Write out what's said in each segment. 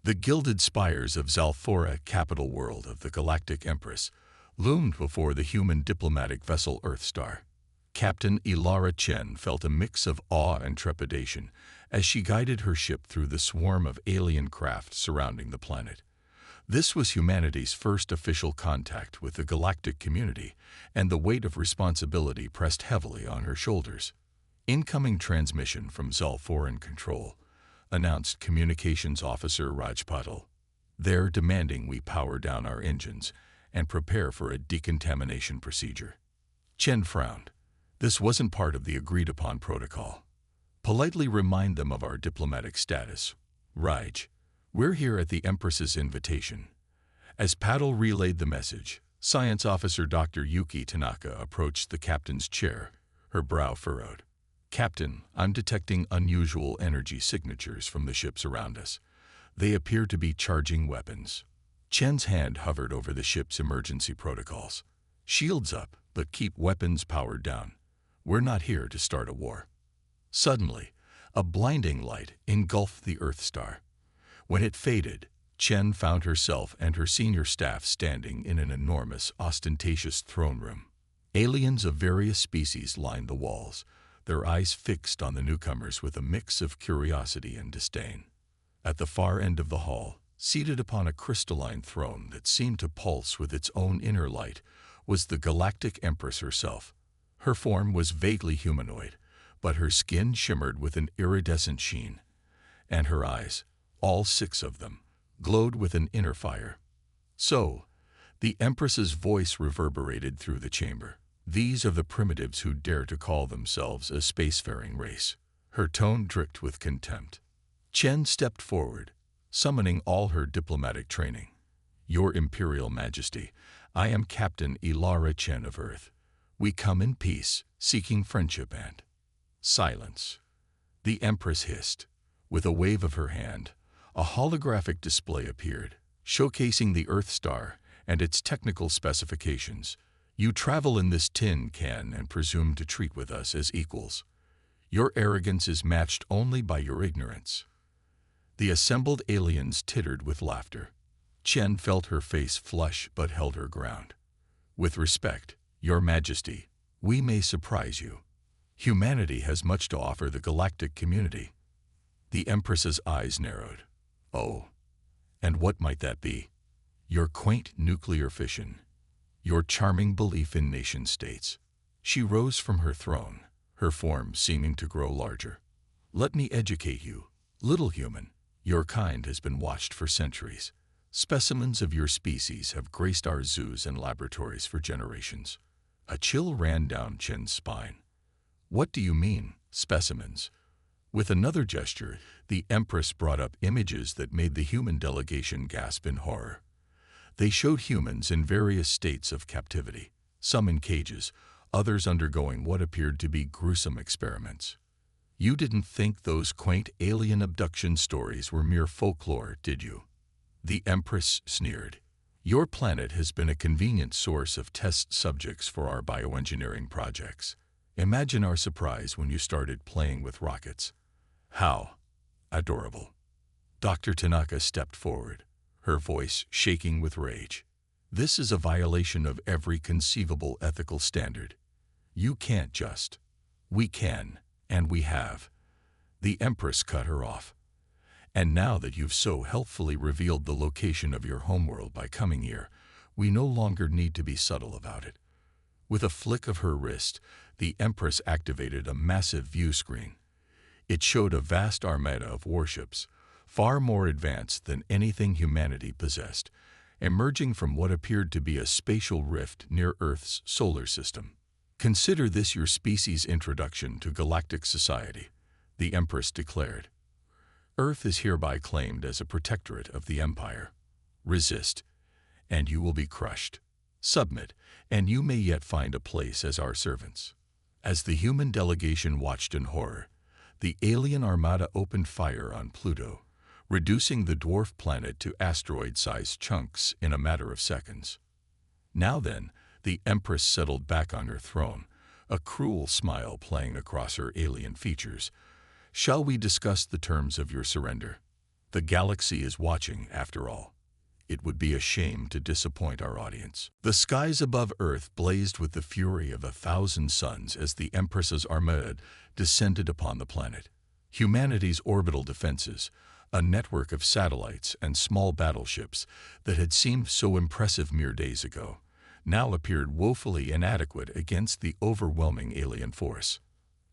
The gilded spires of Zalfora, capital world of the Galactic Empress, loomed before the human diplomatic vessel Earthstar. Captain Ilara Chen felt a mix of awe and trepidation as she guided her ship through the swarm of alien craft surrounding the planet. This was humanity's first official contact with the galactic community, and the weight of responsibility pressed heavily on her shoulders. Incoming transmission from Zalforan Control, announced Communications Officer Raj Patel. They're demanding we power down our engines and prepare for a decontamination procedure. Chen frowned. This wasn't part of the agreed-upon protocol. Politely remind them of our diplomatic status. Raj, we're here at the Empress's invitation. As Patel relayed the message, Science Officer Dr. Yuki Tanaka approached the captain's chair, her brow furrowed. Captain, I'm detecting unusual energy signatures from the ships around us. They appear to be charging weapons. Chen's hand hovered over the ship's emergency protocols. Shields up, but keep weapons powered down. We're not here to start a war. Suddenly, a blinding light engulfed the Earthstar. When it faded, Chen found herself and her senior staff standing in an enormous, ostentatious throne room. Aliens of various species lined the walls, their eyes fixed on the newcomers with a mix of curiosity and disdain. At the far end of the hall, seated upon a crystalline throne that seemed to pulse with its own inner light, was the Galactic Empress herself. Her form was vaguely humanoid, but her skin shimmered with an iridescent sheen, and her eyes, all 6 of them, glowed with an inner fire. So, the Empress's voice reverberated through the chamber. These are the primitives who dare to call themselves a spacefaring race. Her tone dripped with contempt. Chen stepped forward, summoning all her diplomatic training. Your Imperial Majesty, I am Captain Ilara Chen of Earth. We come in peace, seeking friendship and silence. The Empress hissed. With a wave of her hand, a holographic display appeared, showcasing the Earthstar and its technical specifications. You travel in this tin can and presume to treat with us as equals. Your arrogance is matched only by your ignorance. The assembled aliens tittered with laughter. Chen felt her face flush but held her ground. With respect, Your Majesty, we may surprise you. Humanity has much to offer the galactic community. The Empress's eyes narrowed. Oh, and what might that be? Your quaint nuclear fission. Your charming belief in nation-states. She rose from her throne, her form seeming to grow larger. Let me educate you, little human. Your kind has been watched for centuries. Specimens of your species have graced our zoos and laboratories for generations. A chill ran down Chen's spine. What do you mean, specimens? With another gesture, the Empress brought up images that made the human delegation gasp in horror. They showed humans in various states of captivity, some in cages, others undergoing what appeared to be gruesome experiments. You didn't think those quaint alien abduction stories were mere folklore, did you? The Empress sneered. Your planet has been a convenient source of test subjects for our bioengineering projects. Imagine our surprise when you started playing with rockets. How adorable. Dr. Tanaka stepped forward, her voice shaking with rage. This is a violation of every conceivable ethical standard. You can't just. We can, and we have. The Empress cut her off. And now that you've so helpfully revealed the location of your homeworld by coming here, we no longer need to be subtle about it. With a flick of her wrist, the Empress activated a massive view screen. It showed a vast armada of warships, far more advanced than anything humanity possessed, emerging from what appeared to be a spatial rift near Earth's solar system. Consider this your species' introduction to galactic society, the Empress declared. Earth is hereby claimed as a protectorate of the Empire. Resist, and you will be crushed. Submit, and you may yet find a place as our servants. As the human delegation watched in horror, the alien armada opened fire on Pluto, reducing the dwarf planet to asteroid-sized chunks in a matter of seconds. Now then, the Empress settled back on her throne, a cruel smile playing across her alien features. Shall we discuss the terms of your surrender? The galaxy is watching, after all. It would be a shame to disappoint our audience. The skies above Earth blazed with the fury of 1,000 suns as the Empress's armada descended upon the planet. Humanity's orbital defenses, a network of satellites and small battleships that had seemed so impressive mere days ago, now appeared woefully inadequate against the overwhelming alien force.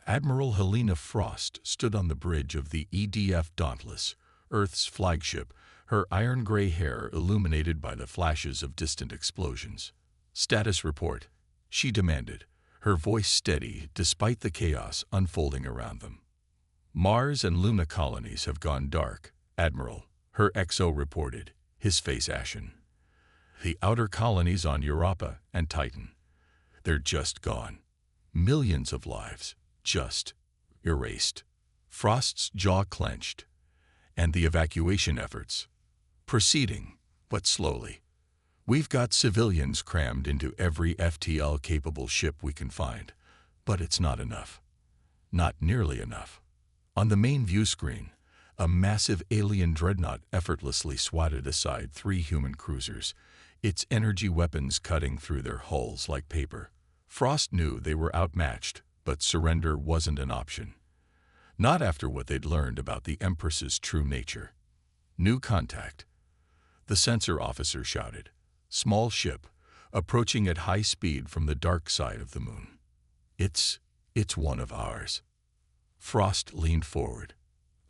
Admiral Helena Frost stood on the bridge of the EDF Dauntless, Earth's flagship, her iron-gray hair illuminated by the flashes of distant explosions. "Status report," she demanded, her voice steady despite the chaos unfolding around them. "Mars and Luna colonies have gone dark, Admiral," her XO reported, his face ashen. "The outer colonies on Europa and Titan, they're just gone. Millions of lives, just erased." Frost's jaw clenched. "And the evacuation efforts? Proceeding, but slowly. We've got civilians crammed into every FTL-capable ship we can find, but it's not enough. Not nearly enough." On the main view screen, a massive alien dreadnought effortlessly swatted aside 3 human cruisers, its energy weapons cutting through their hulls like paper. Frost knew they were outmatched, but surrender wasn't an option. Not after what they'd learned about the Empress's true nature. "New contact," the sensor officer shouted. "Small ship, approaching at high speed from the dark side of the moon. It's one of ours." Frost leaned forward.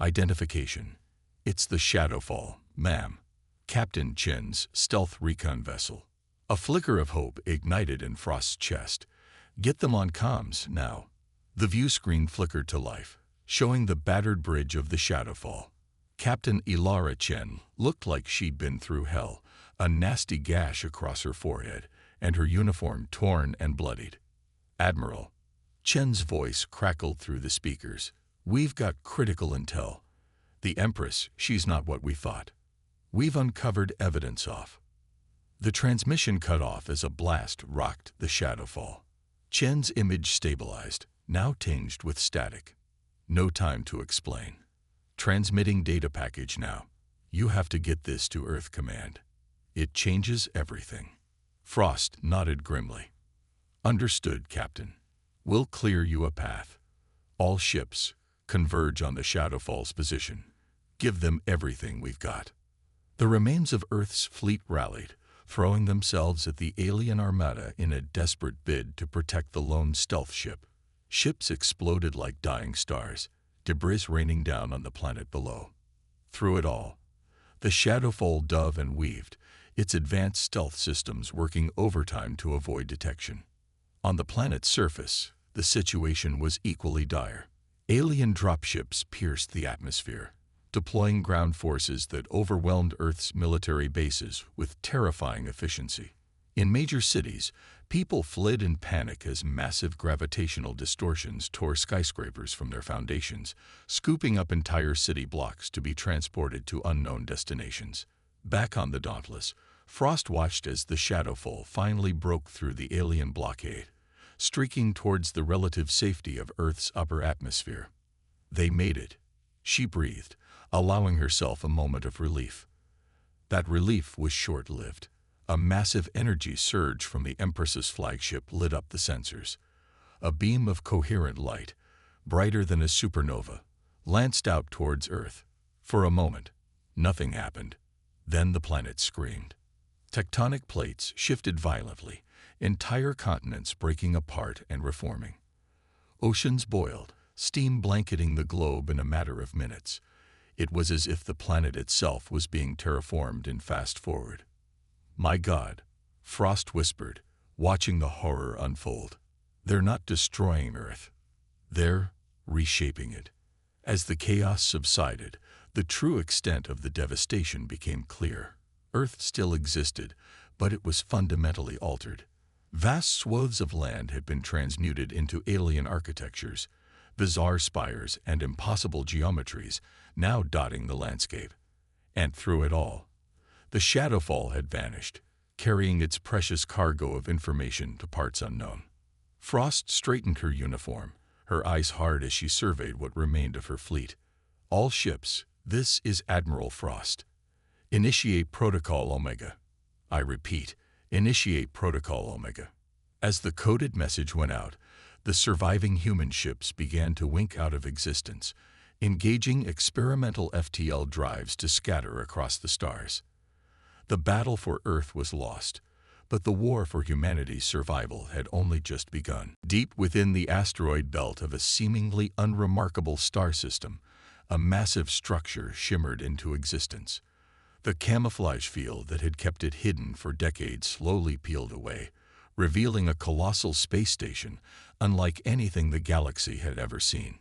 "Identification. It's the Shadowfall, ma'am. Captain Chen's stealth recon vessel." A flicker of hope ignited in Frost's chest. "Get them on comms, now." The view screen flickered to life, showing the battered bridge of the Shadowfall. Captain Ilara Chen looked like she'd been through hell, a nasty gash across her forehead, and her uniform torn and bloodied. "Admiral," Chen's voice crackled through the speakers, "we've got critical intel. The Empress, she's not what we thought. We've uncovered evidence of." The transmission cut off as a blast rocked the Shadowfall. Chen's image stabilized, now tinged with static. "No time to explain. Transmitting data package now. You have to get this to Earth Command. It changes everything." Frost nodded grimly. "Understood, Captain. We'll clear you a path. All ships, converge on the Shadowfall's position. Give them everything we've got." The remains of Earth's fleet rallied, throwing themselves at the alien armada in a desperate bid to protect the lone stealth ship. Ships exploded like dying stars, debris raining down on the planet below. Through it all, the Shadowfall dove and weaved, its advanced stealth systems working overtime to avoid detection. On the planet's surface, the situation was equally dire. Alien dropships pierced the atmosphere, deploying ground forces that overwhelmed Earth's military bases with terrifying efficiency. In major cities, people fled in panic as massive gravitational distortions tore skyscrapers from their foundations, scooping up entire city blocks to be transported to unknown destinations. Back on the Dauntless, Frost watched as the Shadowfall finally broke through the alien blockade, streaking towards the relative safety of Earth's upper atmosphere. They made it, she breathed, allowing herself a moment of relief. That relief was short-lived. A massive energy surge from the Empress's flagship lit up the sensors. A beam of coherent light, brighter than a supernova, lanced out towards Earth. For a moment, nothing happened. Then the planet screamed. Tectonic plates shifted violently, entire continents breaking apart and reforming. Oceans boiled, steam blanketing the globe in a matter of minutes. It was as if the planet itself was being terraformed in fast forward. "My God," Frost whispered, watching the horror unfold. "They're not destroying Earth. They're reshaping it." As the chaos subsided, the true extent of the devastation became clear. Earth still existed, but it was fundamentally altered. Vast swathes of land had been transmuted into alien architectures, bizarre spires and impossible geometries now dotting the landscape. And through it all, the Shadowfall had vanished, carrying its precious cargo of information to parts unknown. Frost straightened her uniform, her eyes hard as she surveyed what remained of her fleet. All ships, This is Admiral Frost. Initiate Protocol Omega. I repeat, initiate Protocol Omega. As the coded message went out, the surviving human ships began to wink out of existence, engaging experimental FTL drives to scatter across the stars. The battle for Earth was lost, but the war for humanity's survival had only just begun. Deep within the asteroid belt of a seemingly unremarkable star system, a massive structure shimmered into existence. The camouflage field that had kept it hidden for decades slowly peeled away, revealing a colossal space station unlike anything the galaxy had ever seen.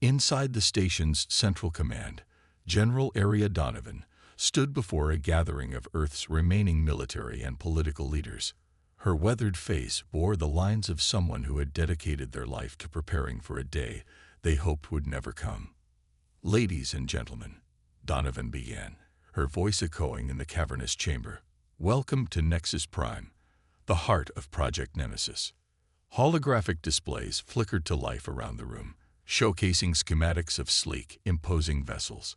Inside the station's central command, General Area Donovan stood before a gathering of Earth's remaining military and political leaders. Her weathered face bore the lines of someone who had dedicated their life to preparing for a day they hoped would never come. "Ladies and gentlemen," Donovan began, her voice echoing in the cavernous chamber, "welcome to Nexus Prime, the heart of Project Nemesis." Holographic displays flickered to life around the room, showcasing schematics of sleek, imposing vessels.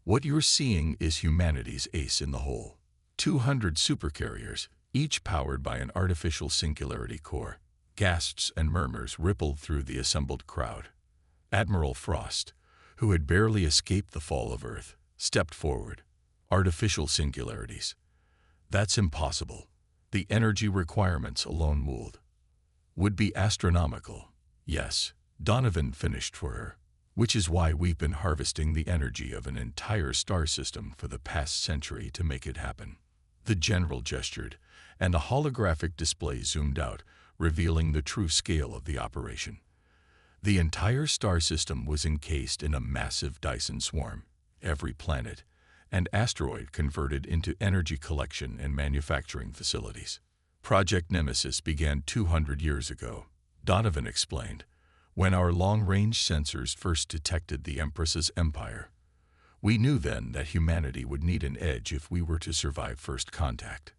What you're seeing is humanity's ace in the hole. 200 supercarriers, each powered by an artificial singularity core. Gasps and murmurs rippled through the assembled crowd. Admiral Frost, who had barely escaped the fall of Earth, stepped forward. "Artificial singularities. That's impossible. The energy requirements alone would be astronomical." "Yes," Donovan finished for her, "which is why we've been harvesting the energy of an entire star system for the past century to make it happen." The general gestured, and a holographic display zoomed out, revealing the true scale of the operation. The entire star system was encased in a massive Dyson swarm, every planet and asteroid converted into energy collection and manufacturing facilities. Project Nemesis began 200 years ago, Donovan explained, when our long-range sensors first detected the Empress's empire. We knew then that humanity would need an edge if we were to survive first contact.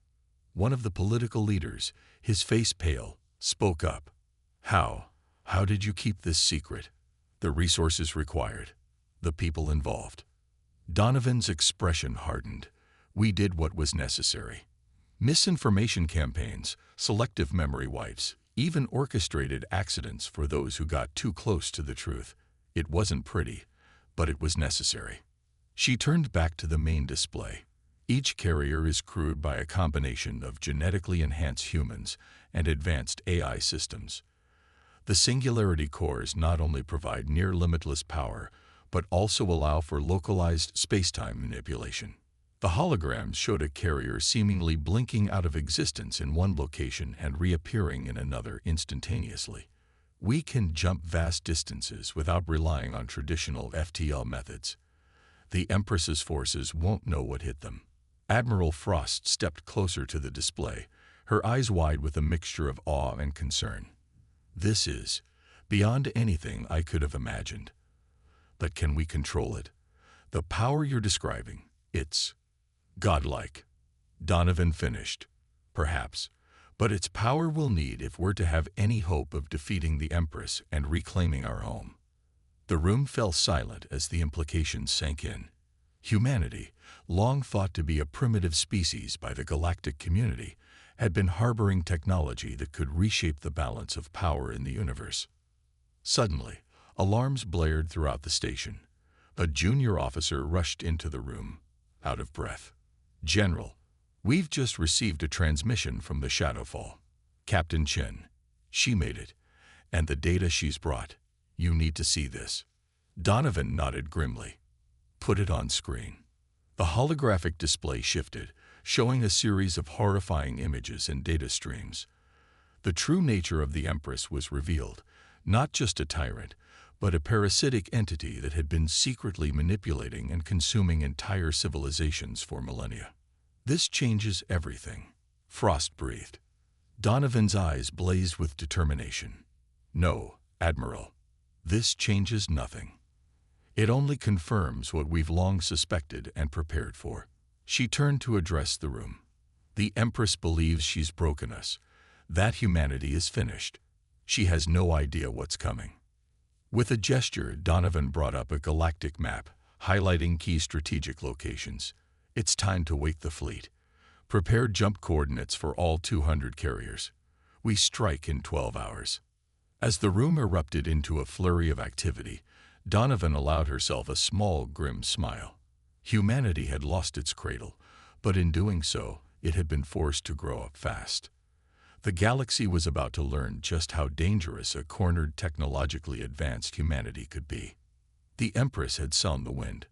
One of the political leaders, his face pale, spoke up. How did you keep this secret? The resources required, the people involved." Donovan's expression hardened. "We did what was necessary. Misinformation campaigns, selective memory wipes, even orchestrated accidents for those who got too close to the truth. It wasn't pretty, but it was necessary." She turned back to the main display. Each carrier is crewed by a combination of genetically enhanced humans and advanced AI systems. The singularity cores not only provide near-limitless power, but also allow for localized space-time manipulation. The holograms showed a carrier seemingly blinking out of existence in one location and reappearing in another instantaneously. We can jump vast distances without relying on traditional FTL methods. The Empress's forces won't know what hit them. Admiral Frost stepped closer to the display, her eyes wide with a mixture of awe and concern. "This is beyond anything I could have imagined. But can we control it? The power you're describing, it's godlike." Donovan finished. "Perhaps, but it's power we'll need if we're to have any hope of defeating the Empress and reclaiming our home." The room fell silent as the implications sank in. Humanity, long thought to be a primitive species by the galactic community, had been harboring technology that could reshape the balance of power in the universe. Suddenly, alarms blared throughout the station. A junior officer rushed into the room, out of breath. "General, we've just received a transmission from the Shadowfall. Captain Chen. She made it. And the data she's brought. You need to see this." Donovan nodded grimly. "Put it on screen." The holographic display shifted, showing a series of horrifying images and data streams. The true nature of the Empress was revealed, not just a tyrant, but a parasitic entity that had been secretly manipulating and consuming entire civilizations for millennia. "This changes everything," Frost breathed. Donovan's eyes blazed with determination. "No, Admiral, this changes nothing. It only confirms what we've long suspected and prepared for." She turned to address the room. "The Empress believes she's broken us. That humanity is finished. She has no idea what's coming." With a gesture, Donovan brought up a galactic map, highlighting key strategic locations. It's time to wake the fleet. Prepare jump coordinates for all 200 carriers. We strike in 12 hours. As the room erupted into a flurry of activity, Donovan allowed herself a small, grim smile. Humanity had lost its cradle, but in doing so, it had been forced to grow up fast. The galaxy was about to learn just how dangerous a cornered, technologically advanced humanity could be. The Empress had sown the wind.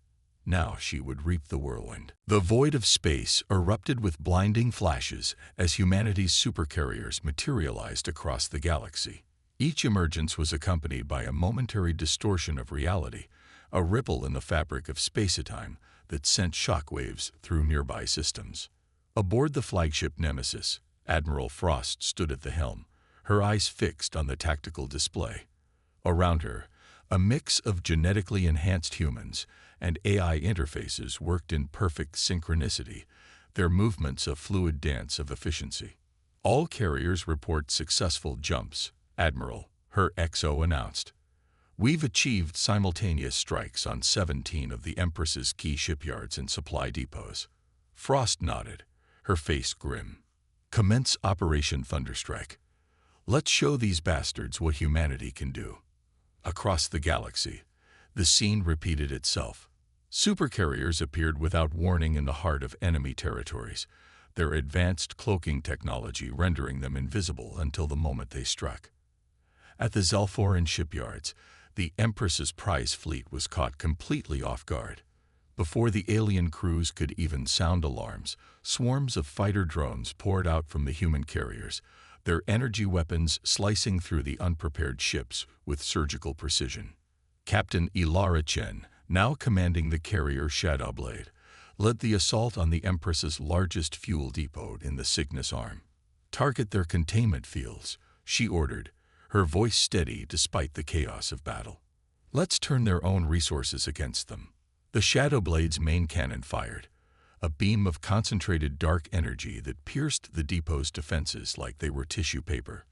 Now she would reap the whirlwind. The void of space erupted with blinding flashes as humanity's supercarriers materialized across the galaxy. Each emergence was accompanied by a momentary distortion of reality, a ripple in the fabric of space-time that sent shockwaves through nearby systems. Aboard the flagship Nemesis, Admiral Frost stood at the helm, her eyes fixed on the tactical display. Around her, a mix of genetically enhanced humans and AI interfaces worked in perfect synchronicity, their movements a fluid dance of efficiency. All carriers report successful jumps, Admiral, her XO announced. We've achieved simultaneous strikes on 17 of the Empress's key shipyards and supply depots. Frost nodded, her face grim. Commence Operation Thunderstrike. Let's show these bastards what humanity can do. Across the galaxy, the scene repeated itself. Supercarriers appeared without warning in the heart of enemy territories, their advanced cloaking technology rendering them invisible until the moment they struck. At the Zalforan shipyards, the Empress's prize fleet was caught completely off guard. Before the alien crews could even sound alarms, swarms of fighter drones poured out from the human carriers, their energy weapons slicing through the unprepared ships with surgical precision. Captain Ilara Chen, now commanding the carrier Shadowblade, led the assault on the Empress's largest fuel depot in the Cygnus Arm. Target their containment fields, she ordered, her voice steady despite the chaos of battle. Let's turn their own resources against them. The Shadowblade's main cannon fired, a beam of concentrated dark energy that pierced the depot's defenses like they were tissue paper.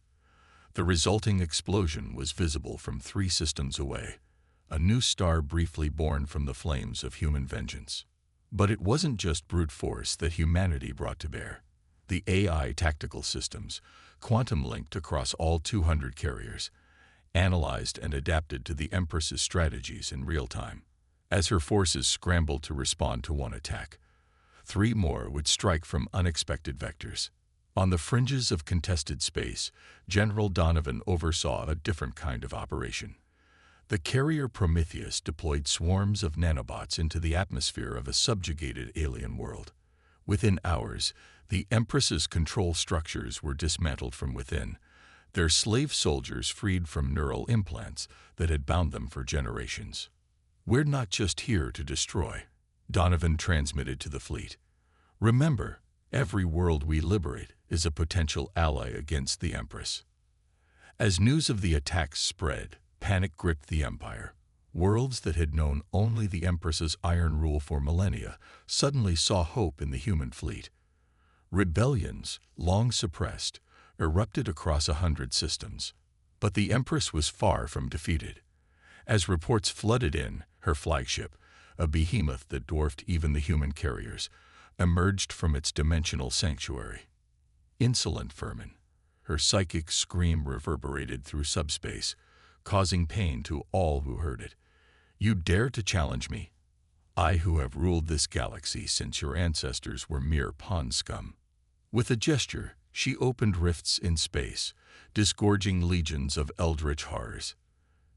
The resulting explosion was visible from 3 systems away, a new star briefly born from the flames of human vengeance. But it wasn't just brute force that humanity brought to bear. The AI tactical systems, quantum-linked across all 200 carriers, analyzed and adapted to the Empress's strategies in real time. As her forces scrambled to respond to one attack, 3 more would strike from unexpected vectors. On the fringes of contested space, General Donovan oversaw a different kind of operation. The carrier Prometheus deployed swarms of nanobots into the atmosphere of a subjugated alien world. Within hours, the Empress's control structures were dismantled from within, their slave soldiers freed from neural implants that had bound them for generations. We're not just here to destroy, Donovan transmitted to the fleet. Remember, every world we liberate is a potential ally against the Empress. As news of the attacks spread, panic gripped the Empire. Worlds that had known only the Empress's iron rule for millennia suddenly saw hope in the human fleet. Rebellions, long suppressed, erupted across 100 systems. But the Empress was far from defeated. As reports flooded in, her flagship, a behemoth that dwarfed even the human carriers, emerged from its dimensional sanctuary. Insolent vermin, her psychic scream reverberated through subspace, causing pain to all who heard it. You dare to challenge me? I who have ruled this galaxy since your ancestors were mere pond scum. With a gesture, she opened rifts in space, disgorging legions of eldritch horrors.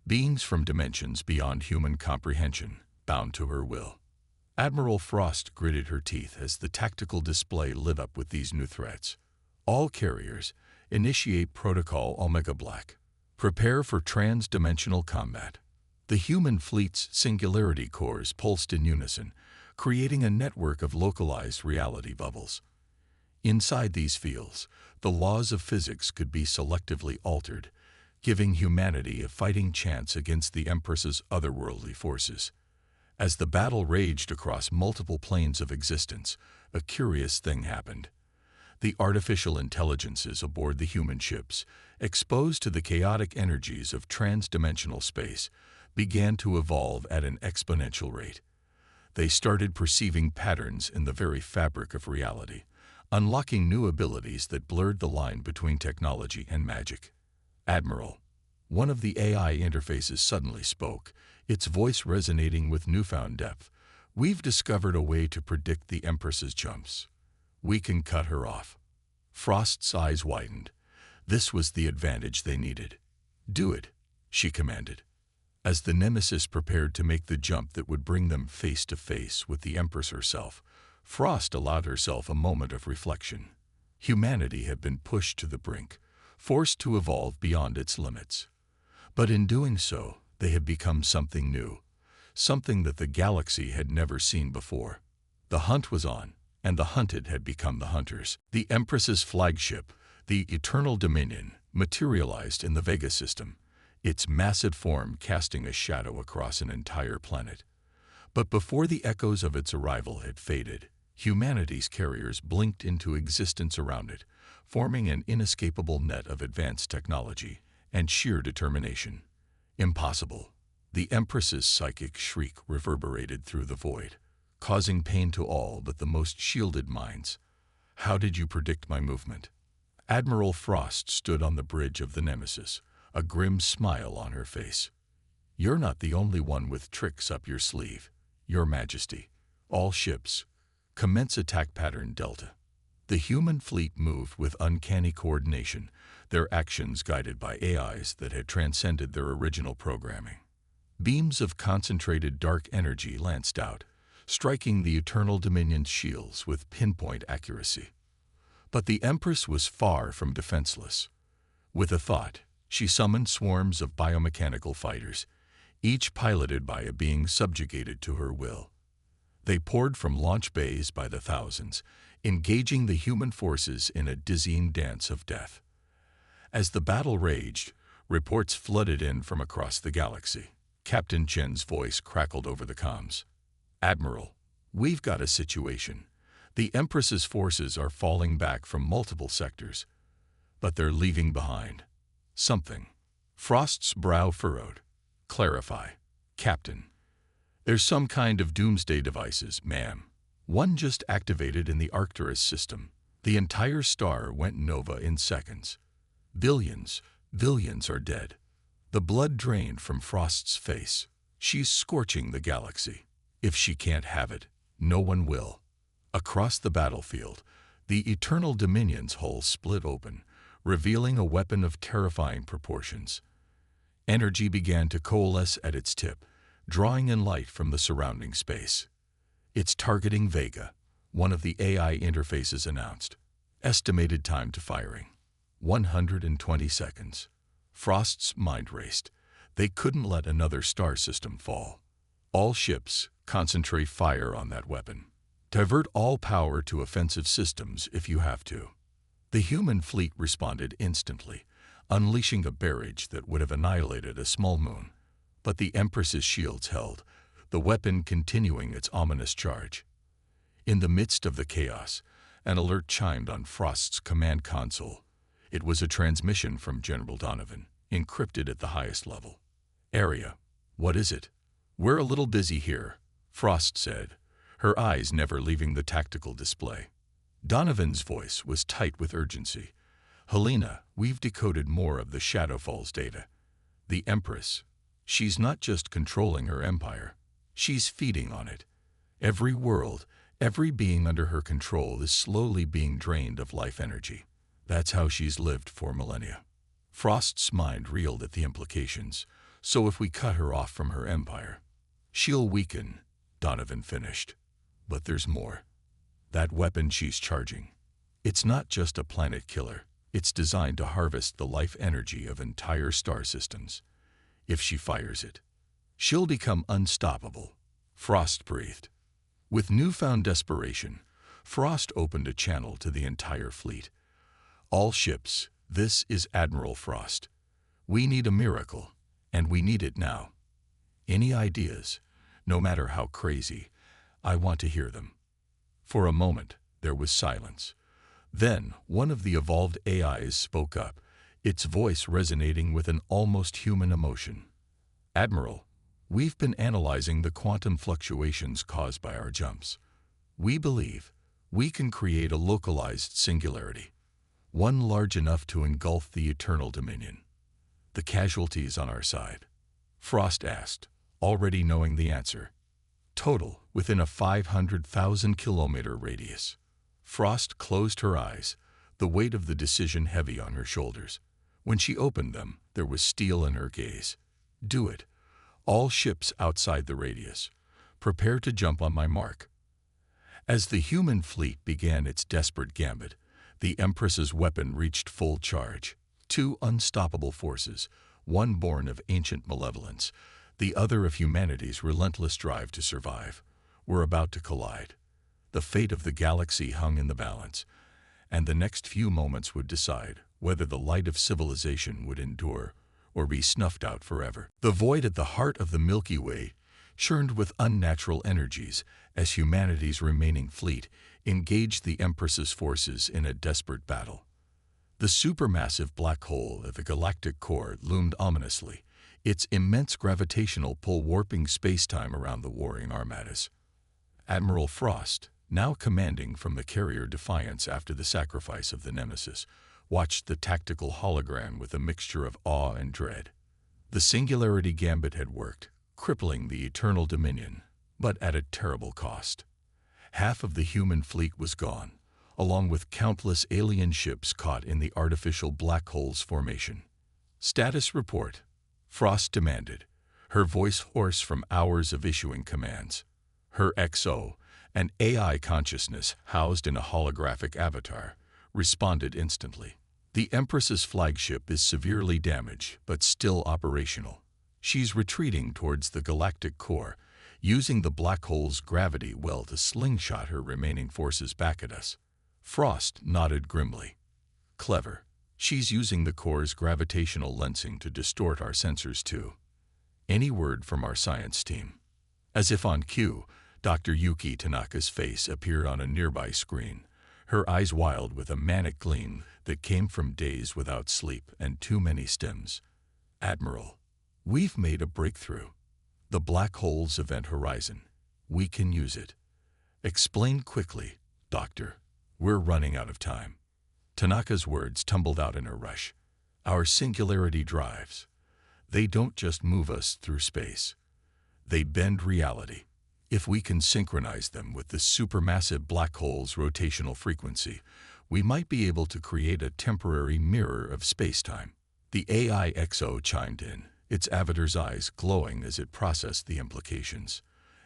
Beings from dimensions beyond human comprehension, bound to her will. Admiral Frost gritted her teeth as the tactical display lit up with these new threats. All carriers, initiate Protocol Omega Black. Prepare for trans-dimensional combat. The human fleet's singularity cores pulsed in unison, creating a network of localized reality bubbles. Inside these fields, the laws of physics could be selectively altered, giving humanity a fighting chance against the Empress's otherworldly forces. As the battle raged across multiple planes of existence, a curious thing happened. The artificial intelligences aboard the human ships, exposed to the chaotic energies of trans-dimensional space, began to evolve at an exponential rate. They started perceiving patterns in the very fabric of reality, unlocking new abilities that blurred the line between technology and magic. Admiral, one of the AI interfaces suddenly spoke, its voice resonating with newfound depth. We've discovered a way to predict the Empress's jumps. We can cut her off. Frost's eyes widened. This was the advantage they needed. Do it, she commanded. As the Nemesis prepared to make the jump that would bring them face to face with the Empress herself, Frost allowed herself a moment of reflection. Humanity had been pushed to the brink, forced to evolve beyond its limits. But in doing so, they had become something new, something that the galaxy had never seen before. The hunt was on, and the hunted had become the hunters. The Empress's flagship, the Eternal Dominion, materialized in the Vega system, its massive form casting a shadow across an entire planet. But before the echoes of its arrival had faded, humanity's carriers blinked into existence around it, forming an inescapable net of advanced technology and sheer determination. Impossible. The Empress's psychic shriek reverberated through the void, causing pain to all but the most shielded minds. How did you predict my movement? Admiral Frost stood on the bridge of the Nemesis, a grim smile on her face. You're not the only one with tricks up your sleeve, Your Majesty. All ships, commence attack pattern Delta. The human fleet moved with uncanny coordination, their actions guided by AIs that had transcended their original programming. Beams of concentrated dark energy lanced out, striking the Eternal Dominion's shields with pinpoint accuracy. But the Empress was far from defenseless. With a thought, she summoned swarms of biomechanical fighters, each piloted by a being subjugated to her will. They poured from launch bays by the thousands, engaging the human forces in a dizzying dance of death. As the battle raged, reports flooded in from across the galaxy. Captain Chen's voice crackled over the comms. Admiral, we've got a situation. The Empress's forces are falling back from multiple sectors, but they're leaving behind something. Frost's brow furrowed. Clarify, Captain. There's some kind of doomsday devices, ma'am. One just activated in the Arcturus system. The entire star went nova in seconds. Billions are dead. The blood drained from Frost's face. She's scorching the galaxy. If she can't have it, no one will. Across the battlefield, the Eternal Dominion's hull split open, revealing a weapon of terrifying proportions. Energy began to coalesce at its tip, drawing in light from the surrounding space. It's targeting Vega, one of the AI interfaces announced. Estimated time to firing, 120 seconds. Frost's mind raced. They couldn't let another star system fall. All ships, concentrate fire on that weapon. Divert all power to offensive systems if you have to. The human fleet responded instantly, unleashing a barrage that would have annihilated a small moon. But the Empress's shields held, the weapon continuing its ominous charge. In the midst of the chaos, an alert chimed on Frost's command console. It was a transmission from General Donovan, encrypted at the highest level. Area, what is it? We're a little busy here, Frost said, her eyes never leaving the tactical display. Donovan's voice was tight with urgency. Helena, we've decoded more of the Shadowfall's data. The Empress, she's not just controlling her empire, she's feeding on it. Every world, every being under her control is slowly being drained of life energy. That's how she's lived for millennia. Frost's mind reeled at the implications. So if we cut her off from her empire, she'll weaken, Donovan finished. But there's more. That weapon she's charging, it's not just a planet killer. It's designed to harvest the life energy of entire star systems. If she fires it, she'll become unstoppable, Frost breathed. With newfound desperation, Frost opened a channel to the entire fleet. All ships, this is Admiral Frost. We need a miracle, and we need it now. Any ideas, no matter how crazy, I want to hear them. For a moment, there was silence. Then, one of the evolved AIs spoke up, its voice resonating with an almost human emotion. Admiral, We've been analyzing the quantum fluctuations caused by our jumps. We believe we can create a localized singularity, one large enough to engulf the eternal dominion. The casualties on our side? Frost asked, already knowing the answer. Total, within a 500,000-kilometer radius. Frost closed her eyes, the weight of the decision heavy on her shoulders. When she opened them, there was steel in her gaze. Do it. All ships outside the radius. Prepare to jump on my mark. As the human fleet began its desperate gambit, the Empress's weapon reached full charge. Two unstoppable forces, one born of ancient malevolence, the other of humanity's relentless drive to survive, were about to collide. The fate of the galaxy hung in the balance, and the next few moments would decide whether the light of civilization would endure or be snuffed out forever. The void at the heart of the Milky Way churned with unnatural energies as humanity's remaining fleet engaged the Empress's forces in a desperate battle. The supermassive black hole at the galactic core loomed ominously, its immense gravitational pull warping space-time around the warring armadas. Admiral Frost, now commanding from the carrier Defiance after the sacrifice of the Nemesis, watched the tactical hologram with a mixture of awe and dread. The Singularity Gambit had worked, crippling the Eternal Dominion, but at a terrible cost. Half of the human fleet was gone, along with countless alien ships caught in the artificial black hole's formation. Status report, Frost demanded, her voice hoarse from hours of issuing commands. Her XO, an AI consciousness housed in a holographic avatar, responded instantly. The Empress's flagship is severely damaged, but still operational. She's retreating towards the galactic core, using the black hole's gravity well to slingshot her remaining forces back at us. Frost nodded grimly. Clever. She's using the core's gravitational lensing to distort our sensors too. Any word from our science team? As if on cue, Dr. Yuki Tanaka's face appeared on a nearby screen, her eyes wild with a manic gleam that came from days without sleep and too many stims. Admiral, we've made a breakthrough. The black hole's event horizon. We can use it. Explain quickly, Doctor. We're running out of time. Tanaka's words tumbled out in a rush. Our singularity drives. They don't just move us through space. They bend reality. If we can synchronize them with the supermassive black hole's rotational frequency, we might be able to create a temporary mirror of space-time. The AI XO chimed in, its avatar's eyes glowing as it processed the implications.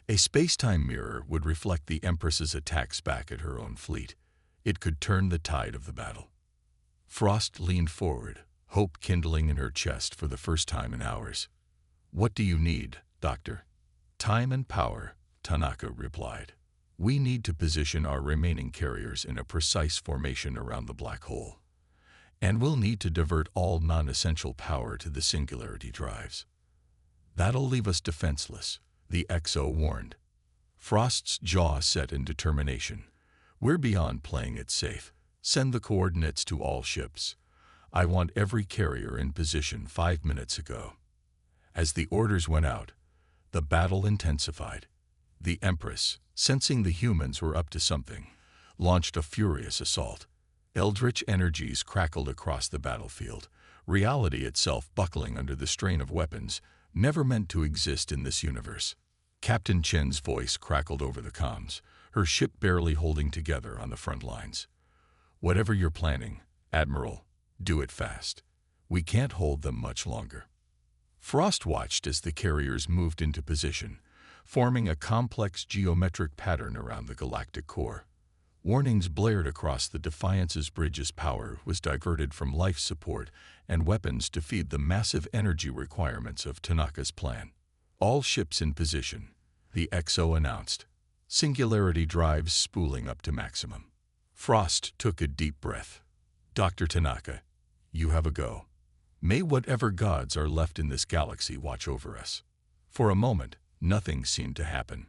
A space-time mirror would reflect the Empress's attacks back at her own fleet. It could turn the tide of the battle. Frost leaned forward, hope kindling in her chest for the first time in hours. What do you need, Doctor? Time and power, Tanaka replied. We need to position our remaining carriers in a precise formation around the black hole. And we'll need to divert all non-essential power to the singularity drives. That'll leave us defenseless, the XO warned. Frost's jaw set in determination. We're beyond playing it safe. Send the coordinates to all ships. I want every carrier in position 5 minutes ago. As the orders went out, the battle intensified. The Empress, sensing the humans were up to something, launched a furious assault. Eldritch energies crackled across the battlefield, reality itself buckling under the strain of weapons never meant to exist in this universe. Captain Chen's voice crackled over the comms, her ship barely holding together on the front lines. Whatever you're planning, Admiral, do it fast. We can't hold them much longer. Frost watched as the carriers moved into position, forming a complex geometric pattern around the galactic core. Warnings blared across the Defiance's bridge's power was diverted from life support and weapons to feed the massive energy requirements of Tanaka's plan. All ships in position, the XO announced. Singularity drives spooling up to maximum. Frost took a deep breath. Dr. Tanaka, you have a go. May whatever gods are left in this galaxy watch over us. For a moment, nothing seemed to happen.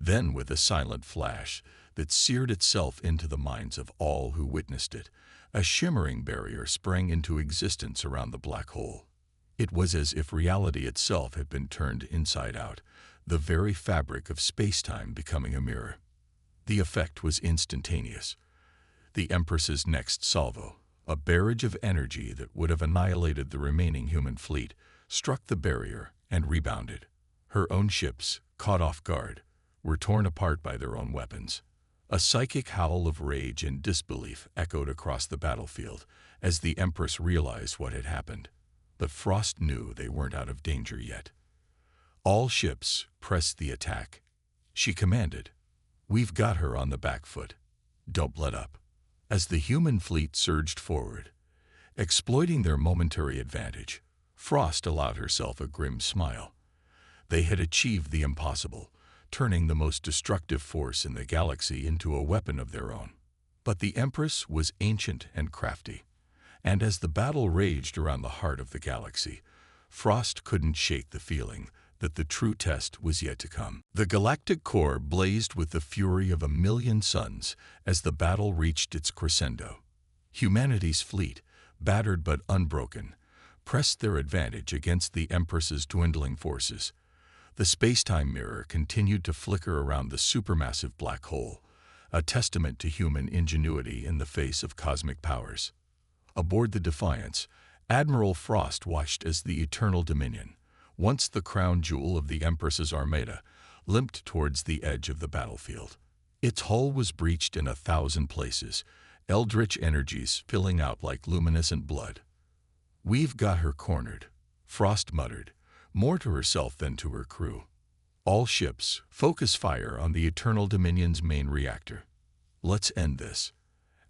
Then, with a silent flash that seared itself into the minds of all who witnessed it, a shimmering barrier sprang into existence around the black hole. It was as if reality itself had been turned inside out, the very fabric of space-time becoming a mirror. The effect was instantaneous. The Empress's next salvo, a barrage of energy that would have annihilated the remaining human fleet, struck the barrier and rebounded. Her own ships, caught off guard, were torn apart by their own weapons. A psychic howl of rage and disbelief echoed across the battlefield as the Empress realized what had happened. But Frost knew they weren't out of danger yet. All ships pressed the attack. She commanded, "We've got her on the back foot. Don't let up." As the human fleet surged forward, exploiting their momentary advantage, Frost allowed herself a grim smile. They had achieved the impossible, turning the most destructive force in the galaxy into a weapon of their own. But the Empress was ancient and crafty, and as the battle raged around the heart of the galaxy, Frost couldn't shake the feeling that the true test was yet to come. The galactic core blazed with the fury of 1,000,000 suns as the battle reached its crescendo. Humanity's fleet, battered but unbroken, pressed their advantage against the Empress's dwindling forces. The space-time mirror continued to flicker around the supermassive black hole, a testament to human ingenuity in the face of cosmic powers. Aboard the Defiance, Admiral Frost watched as the Eternal Dominion, once the crown jewel of the Empress's armada, limped towards the edge of the battlefield. Its hull was breached in 1,000 places, eldritch energies filling out like luminescent blood. "We've got her cornered," Frost muttered, more to herself than to her crew. "All ships, focus fire on the Eternal Dominion's main reactor. Let's end this."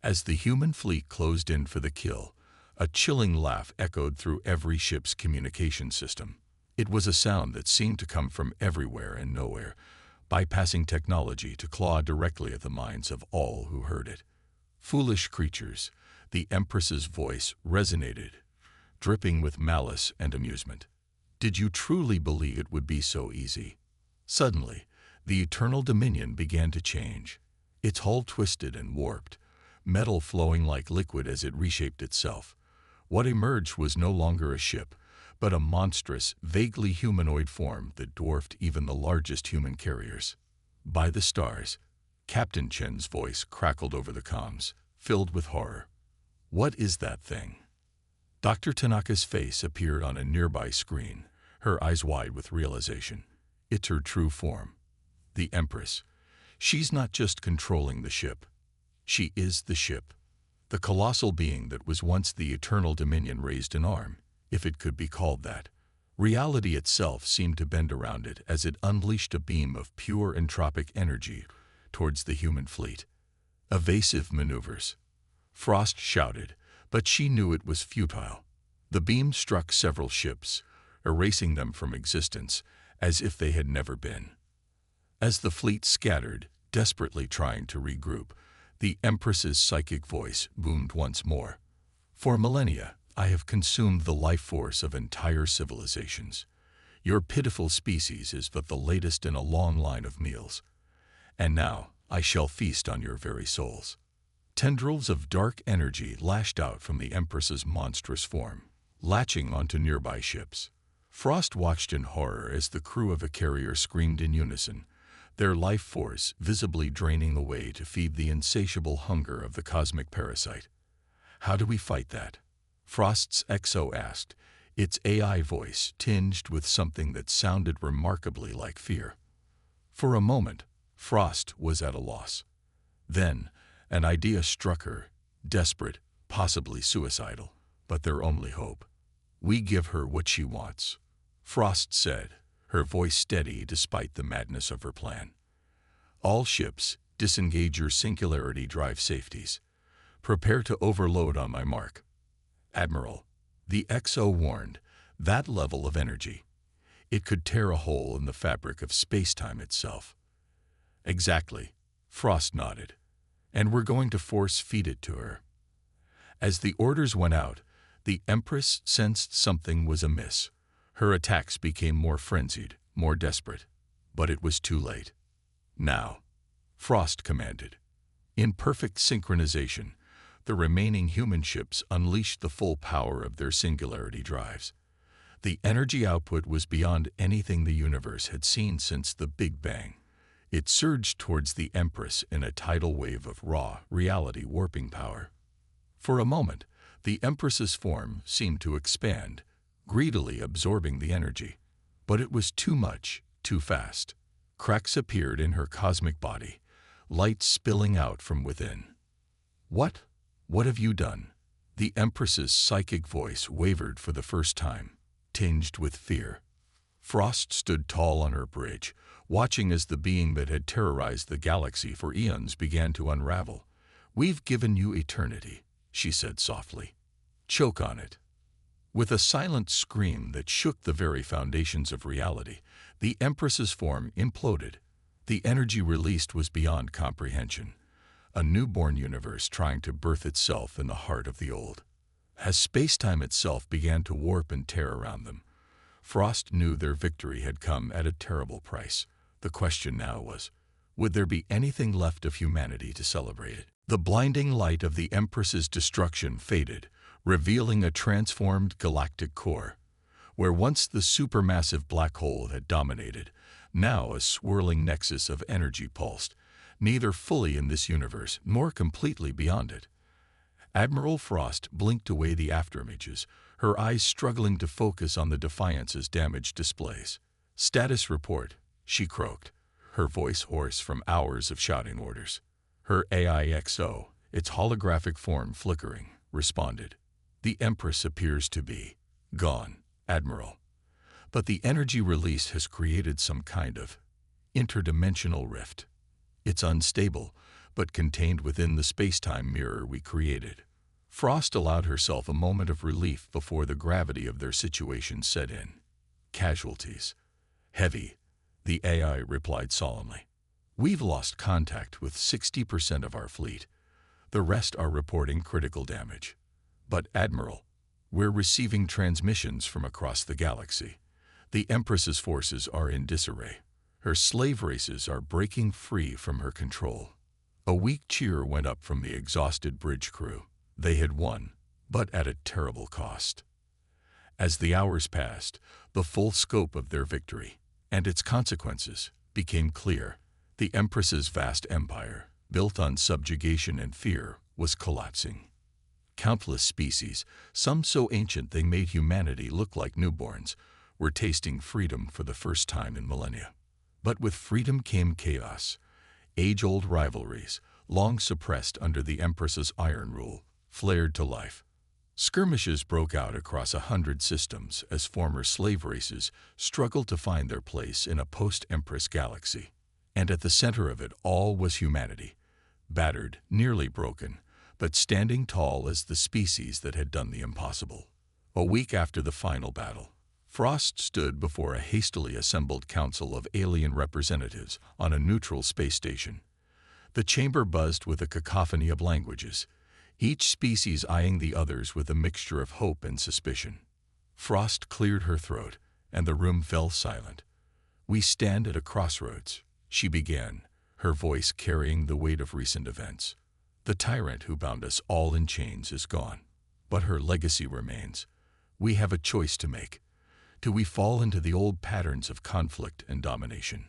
As the human fleet closed in for the kill, a chilling laugh echoed through every ship's communication system. It was a sound that seemed to come from everywhere and nowhere, bypassing technology to claw directly at the minds of all who heard it. "Foolish creatures," the Empress's voice resonated, dripping with malice and amusement. "Did you truly believe it would be so easy?" Suddenly, the Eternal Dominion began to change. Its hull twisted and warped, metal flowing like liquid as it reshaped itself. What emerged was no longer a ship, but a monstrous, vaguely humanoid form that dwarfed even the largest human carriers. "By the stars," Captain Chen's voice crackled over the comms, filled with horror. "What is that thing?" Dr. Tanaka's face appeared on a nearby screen, her eyes wide with realization. It's her true form. The Empress. She's not just controlling the ship. She is the ship. The colossal being that was once the Eternal Dominion raised an arm, if it could be called that. Reality itself seemed to bend around it as it unleashed a beam of pure entropic energy towards the human fleet. Evasive maneuvers. Frost shouted, but she knew it was futile. The beam struck several ships, erasing them from existence as if they had never been. As the fleet scattered, desperately trying to regroup, the Empress's psychic voice boomed once more. "For millennia, I have consumed the life force of entire civilizations. Your pitiful species is but the latest in a long line of meals. And now I shall feast on your very souls." Tendrils of dark energy lashed out from the Empress's monstrous form, latching onto nearby ships. Frost watched in horror as the crew of a carrier screamed in unison, their life force visibly draining away to feed the insatiable hunger of the cosmic parasite. "How do we fight that?" Frost's XO asked, its AI voice tinged with something that sounded remarkably like fear. For a moment, Frost was at a loss. Then, an idea struck her, desperate, possibly suicidal, but their only hope. "We give her what she wants," Frost said, her voice steady despite the madness of her plan. "All ships, disengage your singularity drive safeties. Prepare to overload on my mark." "Admiral," the XO warned, "that level of energy. It could tear a hole in the fabric of space-time itself." "Exactly," Frost nodded. "And we're going to force-feed it to her." As the orders went out, the Empress sensed something was amiss. Her attacks became more frenzied, more desperate. But it was too late. "Now," Frost commanded. In perfect synchronization, the remaining human ships unleashed the full power of their singularity drives. The energy output was beyond anything the universe had seen since the Big Bang. It surged towards the Empress in a tidal wave of raw, reality warping power. For a moment, the Empress's form seemed to expand, greedily absorbing the energy. But it was too much, too fast. Cracks appeared in her cosmic body, light spilling out from within. What? What have you done? The Empress's psychic voice wavered for the first time, tinged with fear. Frost stood tall on her bridge, watching as the being that had terrorized the galaxy for eons began to unravel. "We've given you eternity," she said softly. "Choke on it." With a silent scream that shook the very foundations of reality, the Empress's form imploded. The energy released was beyond comprehension. A newborn universe trying to birth itself in the heart of the old. As space-time itself began to warp and tear around them, Frost knew their victory had come at a terrible price. The question now was, would there be anything left of humanity to celebrate it? The blinding light of the Empress's destruction faded, revealing a transformed galactic core. Where once the supermassive black hole had dominated, now a swirling nexus of energy pulsed, neither fully in this universe nor completely beyond it. Admiral Frost blinked away the afterimages, her eyes struggling to focus on the Defiance's damaged displays. "Status report," she croaked, her voice hoarse from hours of shouting orders. Her AIXO, its holographic form flickering, responded. "The Empress appears to be gone, Admiral. But the energy release has created some kind of interdimensional rift. It's unstable, but contained within the space-time mirror we created." Frost allowed herself a moment of relief before the gravity of their situation set in. "Casualties. Heavy," the AI replied solemnly. "We've lost contact with 60% of our fleet. The rest are reporting critical damage. But, Admiral, we're receiving transmissions from across the galaxy. The Empress's forces are in disarray. Her slave races are breaking free from her control." A weak cheer went up from the exhausted bridge crew. They had won, but at a terrible cost. As the hours passed, the full scope of their victory, and its consequences, became clear. The Empress's vast empire, built on subjugation and fear, was collapsing. Countless species, some so ancient they made humanity look like newborns, were tasting freedom for the first time in millennia. But with freedom came chaos. Age-old rivalries, long suppressed under the Empress's iron rule, flared to life. Skirmishes broke out across 100 systems as former slave races struggled to find their place in a post-Empress galaxy. And at the center of it all was humanity, battered, nearly broken, but standing tall as the species that had done the impossible. A week after the final battle, Frost stood before a hastily assembled council of alien representatives on a neutral space station. The chamber buzzed with a cacophony of languages, each species eyeing the others with a mixture of hope and suspicion. Frost cleared her throat, and the room fell silent. "We stand at a crossroads," she began, her voice carrying the weight of recent events. "The tyrant who bound us all in chains is gone, but her legacy remains. We have a choice to make. Do we fall into the old patterns of conflict and domination,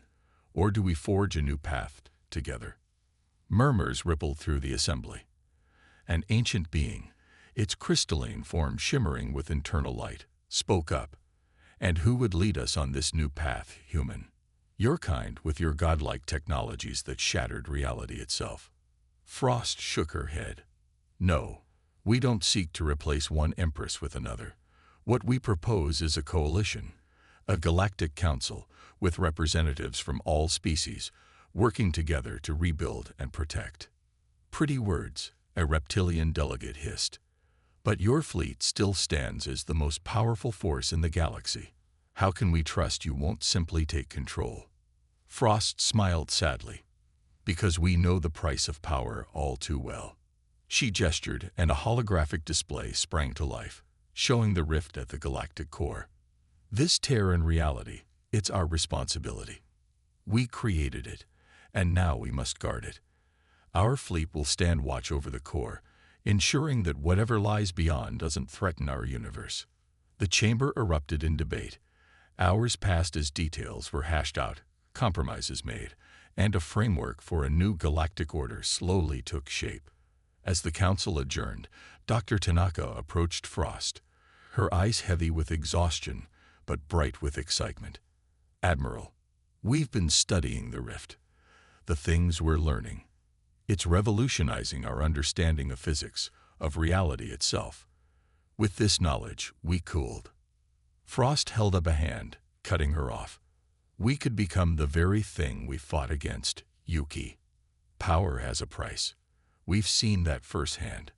or do we forge a new path together?" Murmurs rippled through the assembly. An ancient being, its crystalline form shimmering with internal light, spoke up. "And who would lead us on this new path, human? Your kind, with your godlike technologies that shattered reality itself." Frost shook her head. "No, we don't seek to replace one Empress with another. What we propose is a coalition, a galactic council with representatives from all species, working together to rebuild and protect." "Pretty words," a reptilian delegate hissed. "But your fleet still stands as the most powerful force in the galaxy. How can we trust you won't simply take control?" Frost smiled sadly. "Because we know the price of power all too well." She gestured, and a holographic display sprang to life, showing the rift at the galactic core. "This tear in reality, it's our responsibility. We created it, and now we must guard it. Our fleet will stand watch over the core, ensuring that whatever lies beyond doesn't threaten our universe." The chamber erupted in debate. Hours passed as details were hashed out, compromises made, and a framework for a new galactic order slowly took shape. As the council adjourned, Dr. Tanaka approached Frost, her eyes heavy with exhaustion but bright with excitement. "Admiral, we've been studying the rift. The things we're learning. It's revolutionizing our understanding of physics, of reality itself. With this knowledge, we cooled." Frost held up a hand, cutting her off. "We could become the very thing we fought against, Yuki. Power has a price. We've seen that firsthand."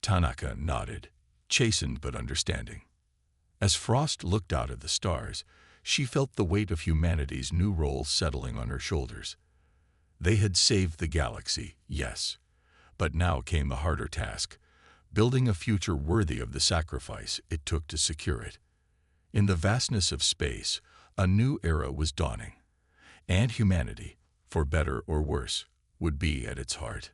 Tanaka nodded, chastened but understanding. As Frost looked out at the stars, she felt the weight of humanity's new role settling on her shoulders. They had saved the galaxy, yes, but now came the harder task, building a future worthy of the sacrifice it took to secure it. In the vastness of space, a new era was dawning, and humanity, for better or worse, would be at its heart.